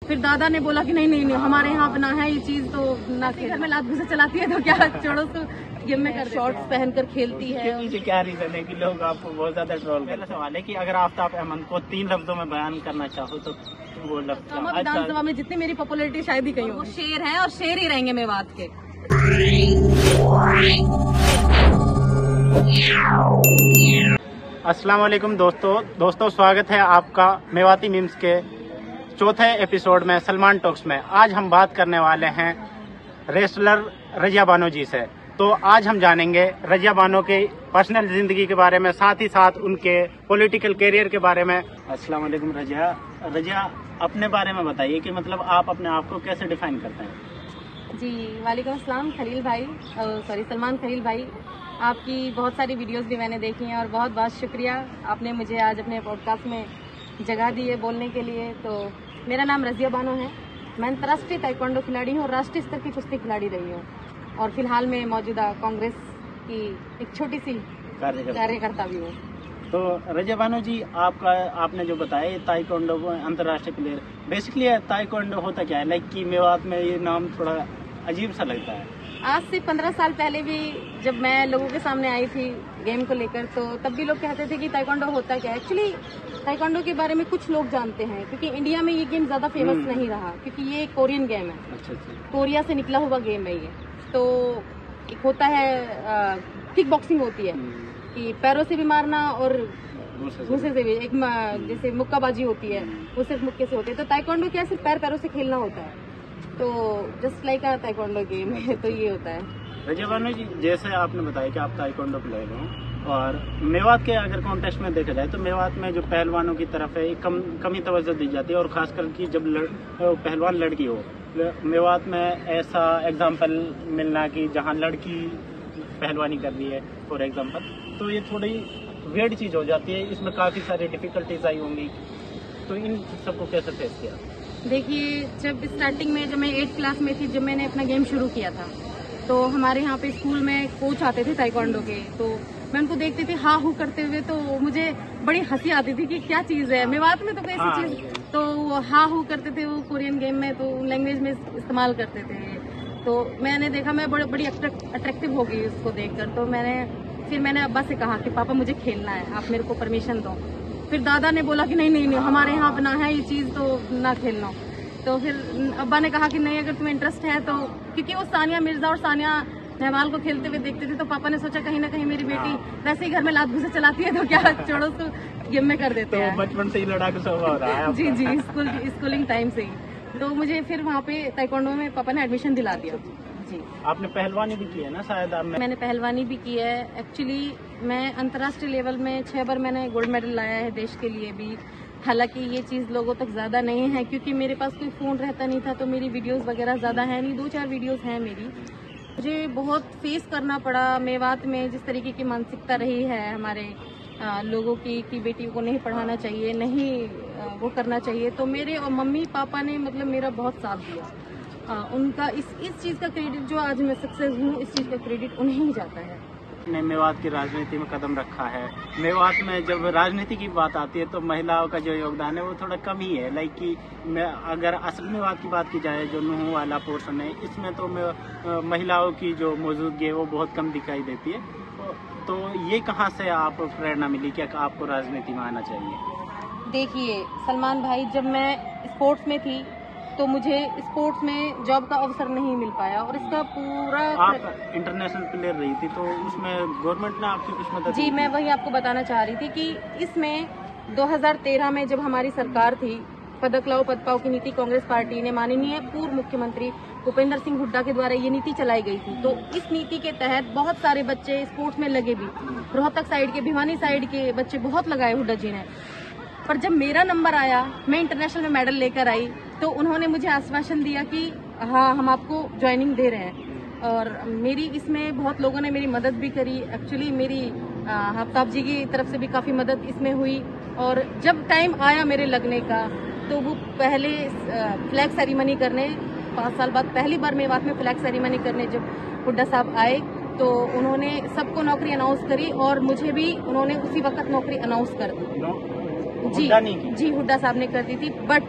फिर दादा ने बोला कि नहीं नहीं नहीं हमारे यहाँ बना है ये चीज, तो ना घर में लात घुसे चलाती है तो क्या छोड़ो तो गेम में कर शॉर्ट्स पहनकर खेलती है। पीछे क्या रीजन है कि लोग आपको बहुत ज्यादा ट्रोल करते हैं? सवाल है कि अगर आफ्ताब अहमद को 3 लफ्जों में बयान करना चाहो तो वो लफ्ज क्या? विधानसभा में जितनी मेरी पॉपुलैरिटी शायद ही कहीं हो, वो शेर है और शेर ही रहेंगे मेवात के। अस्सलाम वालेकुम दोस्तों स्वागत है आपका मेवाती मीम्स के चौथे एपिसोड में सलमान टॉक्स में। आज हम बात करने वाले हैं रेसलर रजिया बानो जी से। तो आज हम जानेंगे रजिया बानो की पर्सनल जिंदगी के बारे में, साथ ही साथ उनके पॉलिटिकल करियर के बारे में। अस्सलाम वालेकुम रजिया, अपने बारे में बताइए कि मतलब आप अपने आप को कैसे डिफाइन करते हैं? जी वालेकुम अस्सलाम खलील भाई, सॉरी सलमान खलील भाई, आपकी बहुत सारी वीडियोस भी मैंने देखी हैं और बहुत बहुत शुक्रिया आपने मुझे आज अपने पॉडकास्ट में जगह दी है बोलने के लिए। तो मेरा नाम रजिया बानो है, मैं अंतर्राष्ट्रीय ताइक्वांडो खिलाड़ी हूँ और राष्ट्रीय स्तर की कुश्ती खिलाड़ी रही हूँ और फिलहाल में मौजूदा कांग्रेस की एक छोटी सी कार्यकर्ता भी हूँ। तो रजिया बानो जी, आपने जो बताया ताइक्वांडो अंतर्राष्ट्रीय प्लेयर, बेसिकली ताइक्वांडो होता क्या है? लाइक कि मेवात में ये नाम थोड़ा अजीब सा लगता है। आज से 15 साल पहले भी जब मैं लोगों के सामने आई थी गेम को लेकर, तो तब भी लोग कहते थे कि ताइक्वांडो होता क्या है। एक्चुअली ताइक्वांडो के बारे में कुछ लोग जानते हैं क्योंकि इंडिया में ये गेम ज्यादा फेमस नहीं रहा, क्योंकि ये कोरियन गेम है। अच्छा। कोरिया से निकला हुआ गेम है ये। तो एक होता है किक बॉक्सिंग होती है कि पैरों से भी मारना और घुसे से भी, एक जैसे मुक्काबाजी होती है वो सिर्फ मुक्के से होती है। तो ताइक्वांडो क्या सिर्फ पैरों से खेलना होता है, तो जस्ट लाइक अ ताइक्वांडो गेम है। तो ये होता है। रजिया बानो जी, जैसे आपने बताया कि आप ताइक्वांडो प्लेयर हो और मेवात के अगर कॉन्टेक्स्ट में देखा जाए तो मेवात में जो पहलवानों की तरफ है कम ही तवज्जो दी जाती है, और खासकर कि जब पहलवान लड़की हो। मेवात में ऐसा एग्जाम्पल मिलना कि जहाँ लड़की पहलवानी कर रही है फॉर एग्जाम्पल, तो ये थोड़ी वियर्ड चीज हो जाती है। इसमें काफी सारी डिफिकल्टीज आई होंगी, तो इन सबको कैसे फेस किया? देखिए, जब स्टार्टिंग में जब मैं 8th क्लास में थी, जब मैंने अपना गेम शुरू किया था, तो हमारे यहाँ पे स्कूल में कोच आते थे ताइक्वांडो के, तो मैं उनको देखती थी हा हू करते हुए, तो मुझे बड़ी हंसी आती थी कि क्या चीज है मेवात में तो कोई ऐसी चीज। तो वो हा हू करते थे, वो कोरियन गेम में तो लैंग्वेज में इस्तेमाल करते थे। तो मैंने देखा, मैं बड़ी अट्रैक्टिव हो गई उसको देखकर। तो फिर मैंने अब्बा से कहा कि पापा मुझे खेलना है, आप मेरे को परमिशन दो। फिर दादा ने बोला कि नहीं नहीं नहीं हमारे यहाँ बना है ये चीज, तो ना खेलना। तो फिर अब्बा ने कहा कि नहीं, अगर तुम्हें इंटरेस्ट है तो, क्योंकि वो सानिया मिर्जा और सानिया नेहवाल को खेलते हुए देखते थे, तो पापा ने सोचा कहीं ना कहीं मेरी बेटी वैसे ही घर में लात घुसे चलाती है तो क्या छोड़ो तो गेम में कर देते हैं। तो बचपन से ही लड़ाकू स्वभाव रहा है। जी स्कूलिंग टाइम से ही। तो मुझे फिर वहाँ पे ताइक्वांडो में पापा ने एडमिशन दिला दिया। जी। आपने पहलवानी भी की है ना शायद? मैंने पहलवानी भी की है। एक्चुअली मैं अंतर्राष्ट्रीय लेवल में 6 बार मैंने गोल्ड मेडल लाया है देश के लिए भी। हालांकि ये चीज़ लोगों तक ज़्यादा नहीं है क्योंकि मेरे पास कोई फ़ोन रहता नहीं था, तो मेरी वीडियोस वगैरह ज़्यादा है नहीं, 2-4 वीडियोस हैं मेरी। मुझे बहुत फेस करना पड़ा मेवात में, जिस तरीके की मानसिकता रही है हमारे लोगों की कि बेटियों को नहीं पढ़ाना चाहिए, नहीं वो करना चाहिए। तो मेरे और मम्मी पापा ने मतलब मेरा बहुत साथ दिया। उनका इस चीज़ का क्रेडिट, जो आज मैं सक्सेस हूँ, इस चीज़ का क्रेडिट उन्हें ही जाता है। ने मेवात की राजनीति में कदम रखा है। मेवात में जब राजनीति की बात आती है तो महिलाओं का जो योगदान है वो थोड़ा कम ही है। लाइक कि अगर असल मेवात की बात की जाए, जो नूह वाला पोर्शन है, इसमें तो महिलाओं की जो मौजूदगी है वो बहुत कम दिखाई देती है। तो ये कहाँ से आप प्रेरणा मिली कि आपको राजनीति में आना चाहिए? देखिए सलमान भाई, जब मैं स्पोर्ट्स में थी तो मुझे स्पोर्ट्स में जॉब का अवसर नहीं मिल पाया, और इसका पूरा, आप इंटरनेशनल प्लेयर रही थी तो उसमें गवर्नमेंट ने आपकी कुछ मदद? जी, मैं वही आपको बताना चाह रही थी कि इसमें 2013 में जब हमारी सरकार थी, पदक लाओ पद पाओ की नीति कांग्रेस पार्टी ने, माननीय पूर्व मुख्यमंत्री भूपेंद्र सिंह हुड्डा के द्वारा ये नीति चलाई गई थी। तो इस नीति के तहत बहुत सारे बच्चे स्पोर्ट्स में लगे भी, रोहतक साइड के, भिवानी साइड के बच्चे बहुत लगाए हुड्डा जी ने। पर जब मेरा नंबर आया, मैं इंटरनेशनल में मेडल लेकर आई, तो उन्होंने मुझे आश्वासन दिया कि हाँ हम आपको ज्वाइनिंग दे रहे हैं। और मेरी इसमें बहुत लोगों ने मेरी मदद भी करी। एक्चुअली मेरी आफ्ताब जी की तरफ से भी काफ़ी मदद इसमें हुई। और जब टाइम आया मेरे लगने का, तो वो पहले फ्लैग सेरेमनी करने, 5 साल बाद पहली बार मेवात में फ्लैग सेरेमनी करने जब हुड्डा साहब आए, तो उन्होंने सबको नौकरी अनाउंस करी और मुझे भी उन्होंने उसी वक्त नौकरी अनाउंस कर दी। जी हुड्डा साहब ने कर दी थी। बट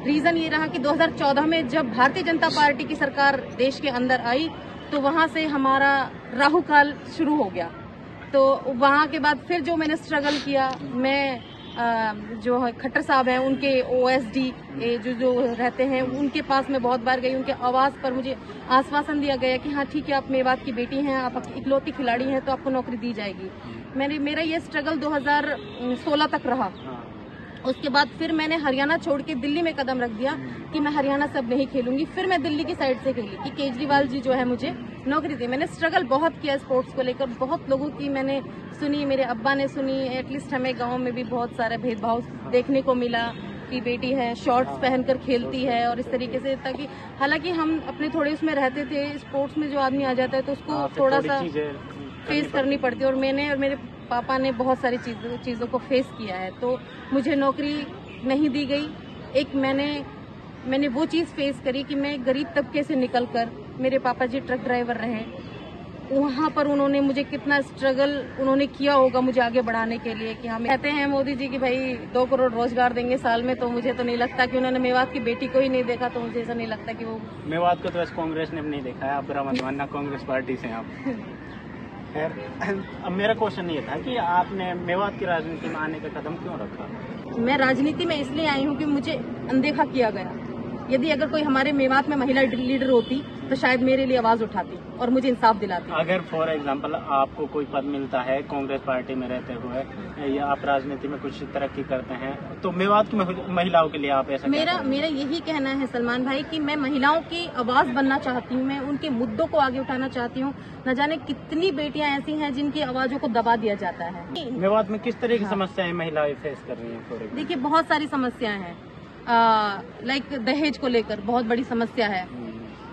रीजन ये रहा कि 2014 में जब भारतीय जनता पार्टी की सरकार देश के अंदर आई तो वहां से हमारा राहु काल शुरू हो गया। तो वहां के बाद फिर जो मैंने स्ट्रगल किया, मैं जो है खट्टर साहब हैं उनके OSD जो रहते हैं उनके पास मैं बहुत बार गई। उनके आवाज पर मुझे आश्वासन दिया गया कि हाँ ठीक है, आप मेवात की बेटी हैं, आप इकलौती खिलाड़ी हैं, तो आपको नौकरी दी जाएगी। मेरा ये स्ट्रगल 2016 तक रहा। उसके बाद फिर मैंने हरियाणा छोड़ के दिल्ली में कदम रख दिया कि मैं हरियाणा से अब नहीं खेलूंगी। फिर मैं दिल्ली की साइड से खेली कि केजरीवाल जी जो है मुझे नौकरी दी। मैंने स्ट्रगल बहुत किया स्पोर्ट्स को लेकर, बहुत लोगों की मैंने सुनी, मेरे अब्बा ने सुनी। एटलीस्ट हमें गांव में भी बहुत सारा भेदभाव देखने को मिला कि बेटी है शॉर्ट्स पहनकर खेलती है और इस तरीके से, ताकि हालांकि हम अपने थोड़े उसमें रहते थे। स्पोर्ट्स में जो आदमी आ जाता है तो उसको थोड़ा सा फेस करनी पड़ती है, और मैंने और मेरे पापा ने बहुत सारी चीज़ों को फेस किया है। तो मुझे नौकरी नहीं दी गई। एक मैंने वो चीज़ फेस करी कि मैं गरीब तबके से निकलकर, मेरे पापा जी ट्रक ड्राइवर रहे, वहाँ पर उन्होंने मुझे कितना स्ट्रगल उन्होंने किया होगा मुझे आगे बढ़ाने के लिए। कि हम कहते हैं मोदी जी कि भाई 2 करोड़ रोजगार देंगे साल में, तो मुझे तो नहीं लगता कि उन्होंने मेवात की बेटी को ही नहीं देखा, तो मुझे ऐसा नहीं लगता कि वो मेवात को तो वैसे कांग्रेस ने भी नहीं देखा है। आप बुरा मत मानना, कांग्रेस पार्टी से आप। खैर, अब मेरा क्वेश्चन ये था कि आपने मेवात की राजनीति में आने का कदम क्यों रखा? मैं राजनीति में इसलिए आई हूँ कि मुझे अनदेखा किया गया। यदि अगर कोई हमारे मेवात में महिला लीडर होती तो शायद मेरे लिए आवाज उठाती और मुझे इंसाफ दिलाती। अगर फॉर एग्जांपल आपको कोई पद मिलता है कांग्रेस पार्टी में रहते हुए, या आप राजनीति में कुछ तरक्की करते हैं, तो मेवात की महिलाओं के लिए आप ऐसा मेरा यही कहना है सलमान भाई कि मैं महिलाओं की आवाज बनना चाहती हूँ, मैं उनके मुद्दों को आगे उठाना चाहती हूँ। न जाने कितनी बेटियां ऐसी हैं जिनकी आवाजों को दबा दिया जाता है। मेवात में किस तरह की समस्याएं महिलाएं फेस कर रही हैं? देखिए, बहुत सारी समस्याएं हैं। लाइक दहेज को लेकर बहुत बड़ी समस्या है,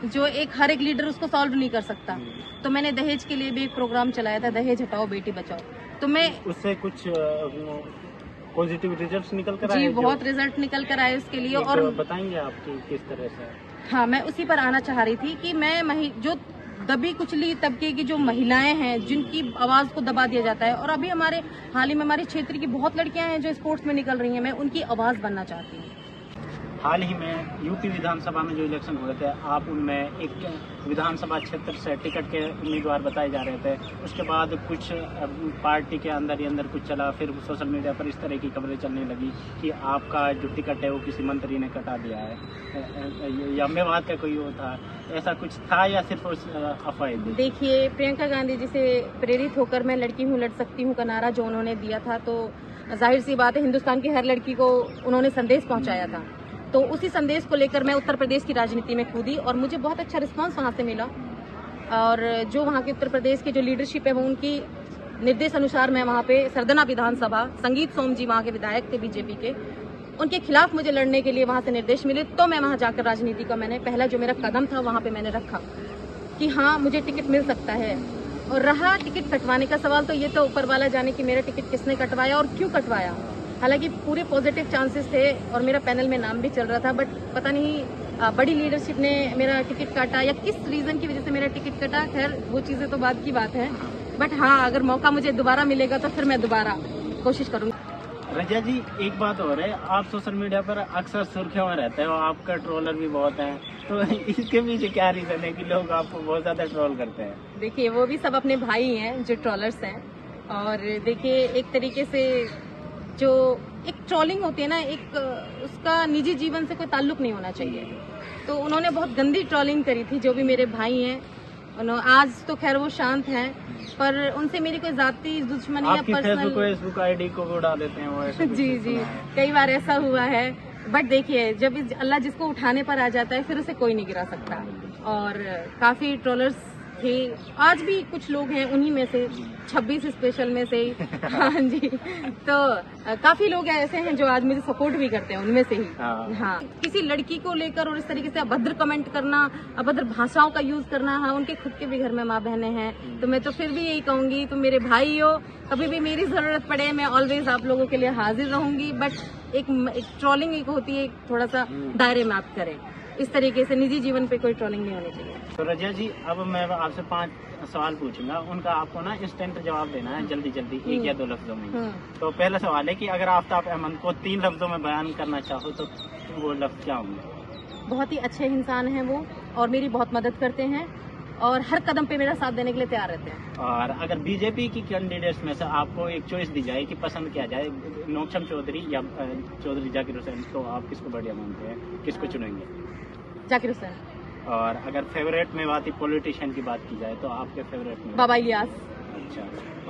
जो हर एक लीडर उसको सॉल्व नहीं कर सकता। तो मैंने दहेज के लिए भी एक प्रोग्राम चलाया था, दहेज हटाओ बेटी बचाओ। तो मैं उससे कुछ पॉजिटिव रिजल्ट निकल कर आए? जी, बहुत रिजल्ट निकल कर आए उसके लिए। और बताएंगे आपकी किस तरह से? हाँ, मैं उसी पर आना चाह रही थी कि मैं जो दबी कुचली तबके की जो महिलाएं हैं जिनकी आवाज को दबा दिया जाता है, और अभी हाल ही में हमारे क्षेत्र की बहुत लड़कियां हैं जो स्पोर्ट्स में निकल रही हैं, मैं उनकी आवाज बनना चाहती हूँ। हाल ही में यूपी विधानसभा में जो इलेक्शन हुए थे, आप उनमें एक विधानसभा क्षेत्र से टिकट के उम्मीदवार बताए जा रहे थे। उसके बाद कुछ पार्टी के अंदर ही अंदर कुछ चला, फिर सोशल मीडिया पर इस तरह की खबरें चलने लगी कि आपका जो टिकट है वो किसी मंत्री ने कटा दिया है, या मेवात का कोई वो था, ऐसा कुछ था या सिर्फ अफवाह? देखिए, प्रियंका गांधी जी से प्रेरित होकर मैं लड़की हूँ लड़ सकती हूँ का नारा जो उन्होंने दिया था, तो जाहिर सी बात है हिंदुस्तान की हर लड़की को उन्होंने संदेश पहुंचाया था। तो उसी संदेश को लेकर मैं उत्तर प्रदेश की राजनीति में कूदी और मुझे बहुत अच्छा रिस्पांस वहां से मिला। और जो वहां के उत्तर प्रदेश की जो लीडरशिप है वो उनकी निर्देश अनुसार मैं वहां पे सरदना विधानसभा, संगीत सोम जी वहां के विधायक थे बीजेपी के, उनके खिलाफ मुझे लड़ने के लिए वहां से निर्देश मिले। तो मैं वहां जाकर राजनीति का मैंने पहला जो मेरा कदम था वहां पे मैंने रखा कि हाँ, मुझे टिकट मिल सकता है। और रहा टिकट कटवाने का सवाल, तो ये तो ऊपर वाला जाने कि मेरा टिकट किसने कटवाया और क्यों कटवाया। हालांकि पूरे पॉजिटिव चांसेस थे और मेरा पैनल में नाम भी चल रहा था, बट पता नहीं बड़ी लीडरशिप ने मेरा टिकट काटा या किस रीजन की वजह से मेरा टिकट कटा। खैर, वो चीजें तो बाद की बात है, बट हाँ, अगर मौका मुझे दोबारा मिलेगा तो फिर मैं दोबारा कोशिश करूंगी। रजा जी, एक बात और है, आप सोशल मीडिया पर अक्सर सुर्खियों में रहते हैं और आपका ट्रोलर भी बहुत है, तो इसके पीछे क्या रीजन है कि लोग आपको बहुत ज्यादा ट्रोल करते हैं? देखिए, वो भी सब अपने भाई हैं जो ट्रोलर्स हैं। और देखिए, एक तरीके से जो एक ट्रोलिंग होती है ना, एक उसका निजी जीवन से कोई ताल्लुक नहीं होना चाहिए। तो उन्होंने बहुत गंदी ट्रोलिंग करी थी, जो भी मेरे भाई हैं। आज तो खैर वो शांत हैं, पर उनसे मेरी कोई जाती दुश्मनी या पर्सनल फेसबुक आईडी को उड़ा देते हैं वो ऐसा जी, कई बार ऐसा हुआ है। बट देखिए, जब अल्लाह जिसको उठाने पर आ जाता है फिर उसे कोई नहीं गिरा सकता। और काफी ट्रोलर्स थे, आज भी कुछ लोग हैं उन्हीं में से, 26 स्पेशल में से हाँ जी। तो काफी लोग ऐसे हैं जो आज मुझे सपोर्ट भी करते हैं, उनमें से ही। हाँ, किसी लड़की को लेकर और इस तरीके से अभद्र कमेंट करना, अभद्र भाषाओं का यूज करना, हाँ, उनके खुद के भी घर में माँ बहनें हैं, तो मैं तो फिर भी यही कहूंगी, तुम मेरे भाई हो, कभी भी मेरी जरूरत पड़े मैं ऑलवेज आप लोगों के लिए हाजिर रहूंगी। बट एक ट्रोलिंग एक होती है, थोड़ा सा दायरे में आप करें। इस तरीके से निजी जीवन पे कोई ट्रोलिंग नहीं होनी चाहिए। तो रजिया जी, अब मैं आपसे 5 सवाल पूछूंगा, उनका आपको ना इंस्टेंट जवाब देना है, जल्दी जल्दी, 1 या 2 लफ्जों में। तो पहला सवाल है कि अगर आफ्ताब अहमद को 3 लफ्जों में बयान करना चाहो तो वो लफ्ज क्या होंगे? बहुत ही अच्छे इंसान हैं वो, और मेरी बहुत मदद करते हैं, और हर कदम पे मेरा साथ देने के लिए तैयार रहते हैं। और अगर बीजेपी की कैंडिडेट्स में से आपको एक चॉइस दी जाए कि पसंद किया जाए, नौशम चौधरी या चौधरी जाकिर हुसैन, तो आप किसको बढ़िया मानते हैं, किसको चुनेंगे? जाकिर हुसैन। और अगर फेवरेट मेवाती पॉलिटिशियन की बात की जाए तो आपके फेवरेट में? बाबा इलियास। अच्छा,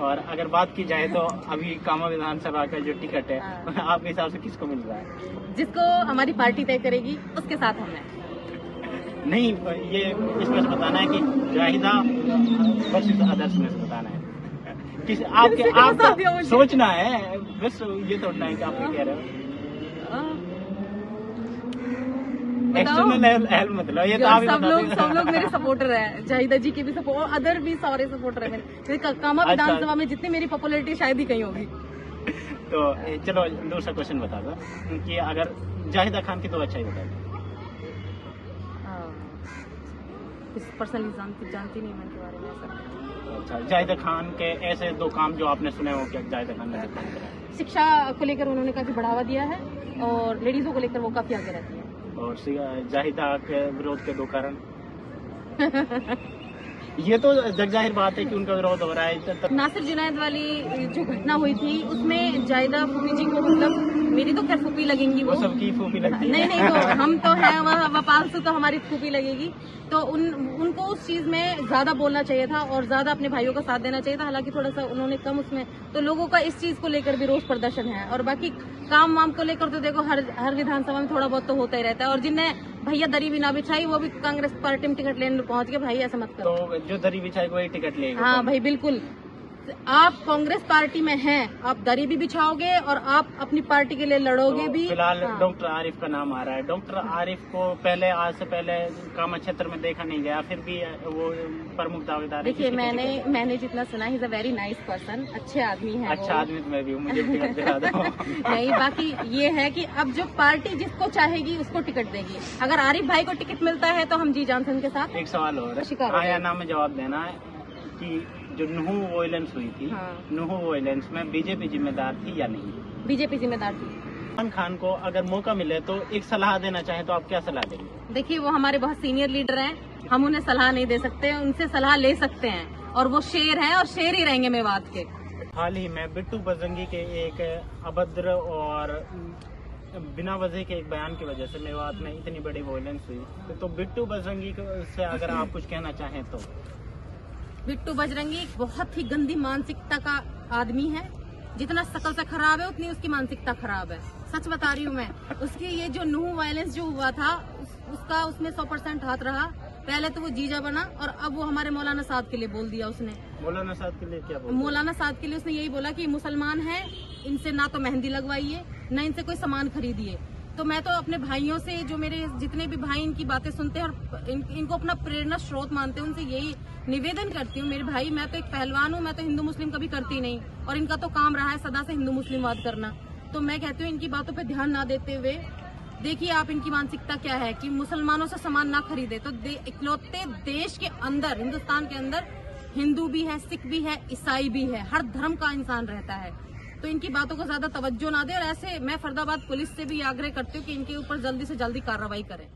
और अगर बात की जाए तो अभी कामा विधानसभा का जो टिकट है आपके हिसाब से किसको मिल रहा है? जिसको हमारी पार्टी तय करेगी उसके साथ हम हैं। नहीं, ये इसमें से बताना है कि जाहिदा वर्सेस अदर्स में से बताना है किस आपका सोचना है, बस ये थोड़ा है कि आप कह रहे हो एक्सटर्नल हेल्प मतलब। ये तो आप सब लोग मेरे सपोर्टर है, जाहिदा जी के भी सपोर्ट, अदर भी सारे सपोर्टर है मेरे। कामा विधानसभा में जितनी मेरी पॉपुलैरिटी शायद ही कहीं होगी। तो चलो दूसरा क्वेश्चन बता दो कि अगर जाहिदा खान की तो अच्छाई बताइए। पर्सनली जानती नहीं मैं इनके बारे में ऐसा। अच्छा, जाहिदा खान के ऐसे 2 काम जो आपने सुने हो क्या जाहिदा खान ने काम करा? शिक्षा को लेकर उन्होंने काफी बढ़ावा दिया है, और लेडीजों को लेकर वो काफी आगे रहती है। और जाहिदा के विरोध के 2 कारण ये तो जग जाहिर बात है कि उनका विरोध हो रहा है। नासिर जुनैद वाली जो घटना हुई थी उसमें जाहिदा फूफी जी को, मतलब मेरी तो खैर फूफी लगेंगी, वो सबकी फूफी लगती नहीं तो हम तो है वपाल से, तो हमारी फूफी लगेगी। तो उनको उस चीज में ज्यादा बोलना चाहिए था और ज्यादा अपने भाइयों का साथ देना चाहिए था। हालांकि थोड़ा सा उन्होंने कम उसमें, तो लोगों का इस चीज को लेकर भी रोष प्रदर्शन है। और बाकी काम वाम को लेकर तो देखो हर विधानसभा में थोड़ा बहुत तो होता ही रहता है। और जिनने भैया दरी भी ना बिछाई वो भी कांग्रेस पार्टी में टिकट लेने पहुंच गए। भाई ऐसा मत करो। तो जो दरी बिछाई वही टिकट लेगा। हाँ भाई बिल्कुल, आप कांग्रेस पार्टी में हैं, आप दरी भी बिछाओगे और आप अपनी पार्टी के लिए लड़ोगे तो भी। फिलहाल डॉक्टर आरिफ का नाम आ रहा है। डॉक्टर आरिफ को पहले, आज से पहले कामा क्षेत्र में देखा नहीं गया, फिर भी वो प्रमुख दावेदार है। देखिए मैंने जितना सुना, he is a very nice person, अच्छे आदमी है। अच्छा आदमी तो मैं भी हूँ, मुझे टिकट दिला दो। नहीं, बाकी ये है कि अब जो पार्टी जिसको चाहेगी उसको टिकट देगी। अगर आरिफ भाई को टिकट मिलता है तो हम जी जान से उनके साथ। एक सवाल और आया नाम में जवाब देना है कि जो नुहू वायलेंस हुई थी, नुहू वायलेंस में बीजेपी जिम्मेदार थी या नहीं? बीजेपी जिम्मेदार थी। इमरान खान को अगर मौका मिले तो एक सलाह देना चाहे तो आप क्या सलाह देंगे? देखिए वो हमारे बहुत सीनियर लीडर हैं, हम उन्हें सलाह नहीं दे सकते, उनसे सलाह ले सकते हैं, और वो शेर हैं और शेर ही रहेंगे मेवात के। हाल ही में बिट्टू बजरंगी के एक अभद्र और बिना वजह के एक बयान की वजह से मेवात में इतनी बड़ी वायलेंस हुई। तो बिट्टू बजरंगी से अगर आप कुछ कहना चाहें तो? बिट्टू बजरंगी बहुत ही गंदी मानसिकता का आदमी है। जितना शकल से खराब है उतनी उसकी मानसिकता खराब है। सच बता रही हूँ मैं। उसकी ये जो नुहू वायलेंस जो हुआ था उसका उसमें 100% हाथ रहा। पहले तो वो जीजा बना और अब वो हमारे मौलाना साहब के लिए बोल दिया उसने। मौलाना साहब के लिए क्या बोला? मौलाना साहब के लिए उसने यही बोला कि मुसलमान है, इनसे ना तो मेहंदी लगवाइए ना इनसे कोई सामान खरीदिए। तो मैं तो अपने भाइयों से, जो मेरे जितने भी भाई इनकी बातें सुनते हैं और इनको अपना प्रेरणा स्रोत मानते हैं, उनसे यही निवेदन करती हूँ, मेरे भाई मैं तो एक पहलवान हूँ, मैं तो हिंदू मुस्लिम कभी करती नहीं, और इनका तो काम रहा है सदा से हिंदू मुस्लिम वाद करना। तो मैं कहती हूँ इनकी बातों पे ध्यान ना देते हुए देखिए आप इनकी मानसिकता क्या है कि मुसलमानों से सामान ना खरीदे। तो इकलौते देश के अंदर, हिंदुस्तान के अंदर हिंदू भी है, सिख भी है, ईसाई भी है, हर धर्म का इंसान रहता है। तो इनकी बातों को ज्यादा तवज्जो ना दे। और ऐसे मैं फरीदाबाद पुलिस से भी आग्रह करती हूँ कि इनके ऊपर जल्दी से जल्दी कार्रवाई करें।